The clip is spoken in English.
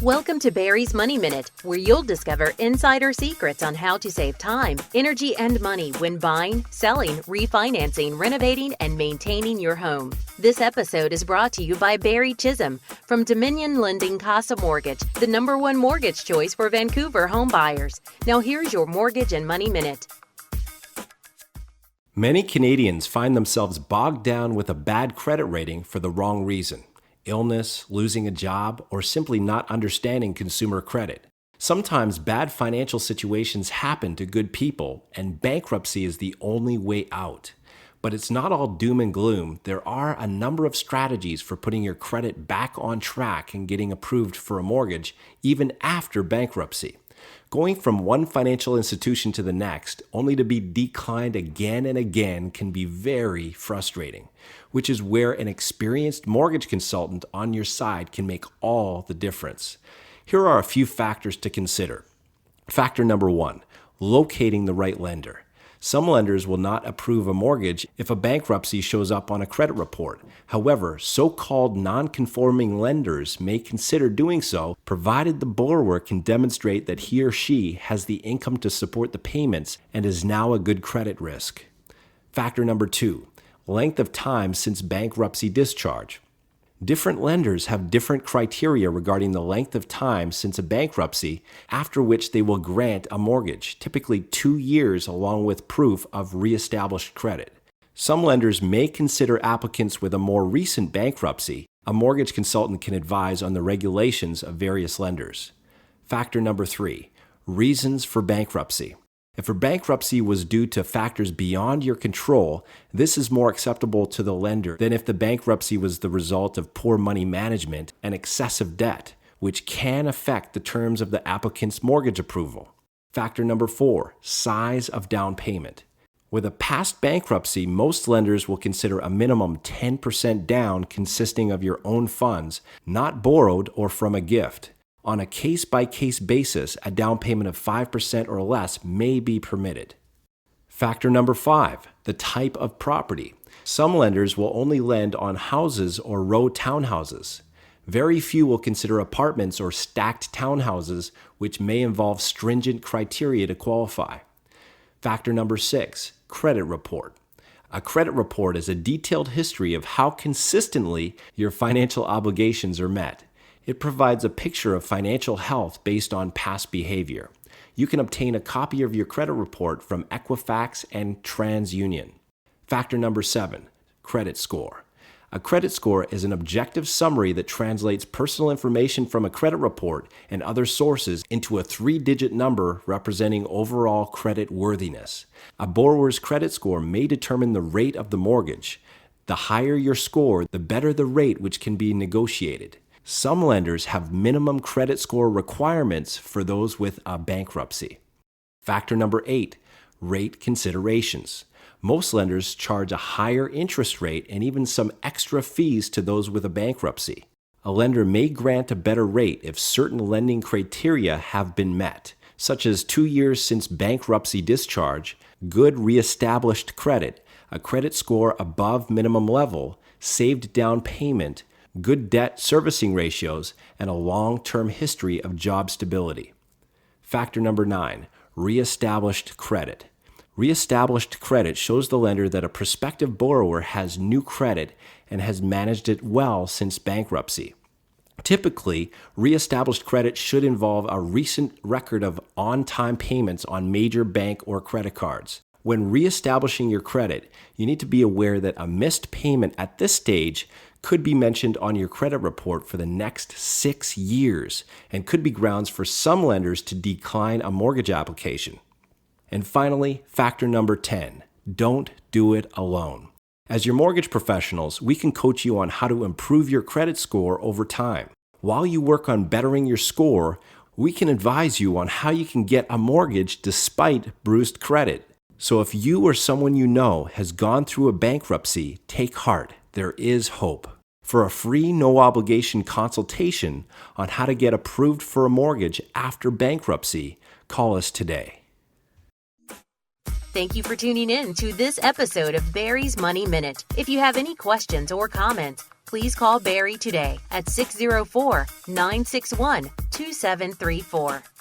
Welcome to Barry's Money Minute, where you'll discover insider secrets on how to save time, energy, and money when buying, selling, refinancing, renovating, and maintaining your home. This episode is brought to you by Barry Chisholm from Dominion Lending Casa Mortgage, the #1 mortgage choice for Vancouver home buyers. Now here's your Mortgage and Money Minute. Many Canadians find themselves bogged down with a bad credit rating for the wrong reason. Illness, losing a job, or simply not understanding consumer credit. Sometimes bad financial situations happen to good people, and bankruptcy is the only way out. But it's not all doom and gloom. There are a number of strategies for putting your credit back on track and getting approved for a mortgage, even after bankruptcy. Going from one financial institution to the next, only to be declined again and again, can be very frustrating, which is where an experienced mortgage consultant on your side can make all the difference. Here are a few factors to consider. Factor number 1, locating the right lender. Some lenders will not approve a mortgage if a bankruptcy shows up on a credit report. However, so-called non-conforming lenders may consider doing so, provided the borrower can demonstrate that he or she has the income to support the payments and is now a good credit risk. Factor number 2, length of time since bankruptcy discharge. Different lenders have different criteria regarding the length of time since a bankruptcy, after which they will grant a mortgage, typically 2 years along with proof of reestablished credit. Some lenders may consider applicants with a more recent bankruptcy. A mortgage consultant can advise on the regulations of various lenders. Factor number 3, reasons for bankruptcy. If a bankruptcy was due to factors beyond your control, this is more acceptable to the lender than if the bankruptcy was the result of poor money management and excessive debt, which can affect the terms of the applicant's mortgage approval. Factor number 4, size of down payment. With a past bankruptcy, most lenders will consider a minimum 10% down consisting of your own funds, not borrowed or from a gift. On a case-by-case basis, a down payment of 5% or less may be permitted. Factor number 5, the type of property. Some lenders will only lend on houses or row townhouses. Very few will consider apartments or stacked townhouses, which may involve stringent criteria to qualify. Factor number 6, credit report. A credit report is a detailed history of how consistently your financial obligations are met. It provides a picture of financial health based on past behavior. You can obtain a copy of your credit report from Equifax and TransUnion. Factor number 7, credit score. A credit score is an objective summary that translates personal information from a credit report and other sources into a 3-digit number representing overall credit worthiness. A borrower's credit score may determine the rate of the mortgage. The higher your score, the better the rate, which can be negotiated. Some lenders have minimum credit score requirements for those with a bankruptcy. Factor number 8, rate considerations. Most lenders charge a higher interest rate and even some extra fees to those with a bankruptcy. A lender may grant a better rate if certain lending criteria have been met, such as 2 years since bankruptcy discharge, good reestablished credit, a credit score above minimum level, saved down payment, good debt servicing ratios, and a long-term history of job stability. Factor number 9, reestablished credit. Reestablished credit shows the lender that a prospective borrower has new credit and has managed it well since bankruptcy. Typically, reestablished credit should involve a recent record of on-time payments on major bank or credit cards. When reestablishing your credit, you need to be aware that a missed payment at this stage could be mentioned on your credit report for the next 6 years and could be grounds for some lenders to decline a mortgage application. And finally, factor number 10, don't do it alone. As your mortgage professionals, we can coach you on how to improve your credit score over time. While you work on bettering your score, we can advise you on how you can get a mortgage despite bruised credit. So if you or someone you know has gone through a bankruptcy, take heart. There is hope. For a free, no-obligation consultation on how to get approved for a mortgage after bankruptcy, call us today. Thank you for tuning in to this episode of Barry's Money Minute. If you have any questions or comments, Please call Barry today at 604-961-2734.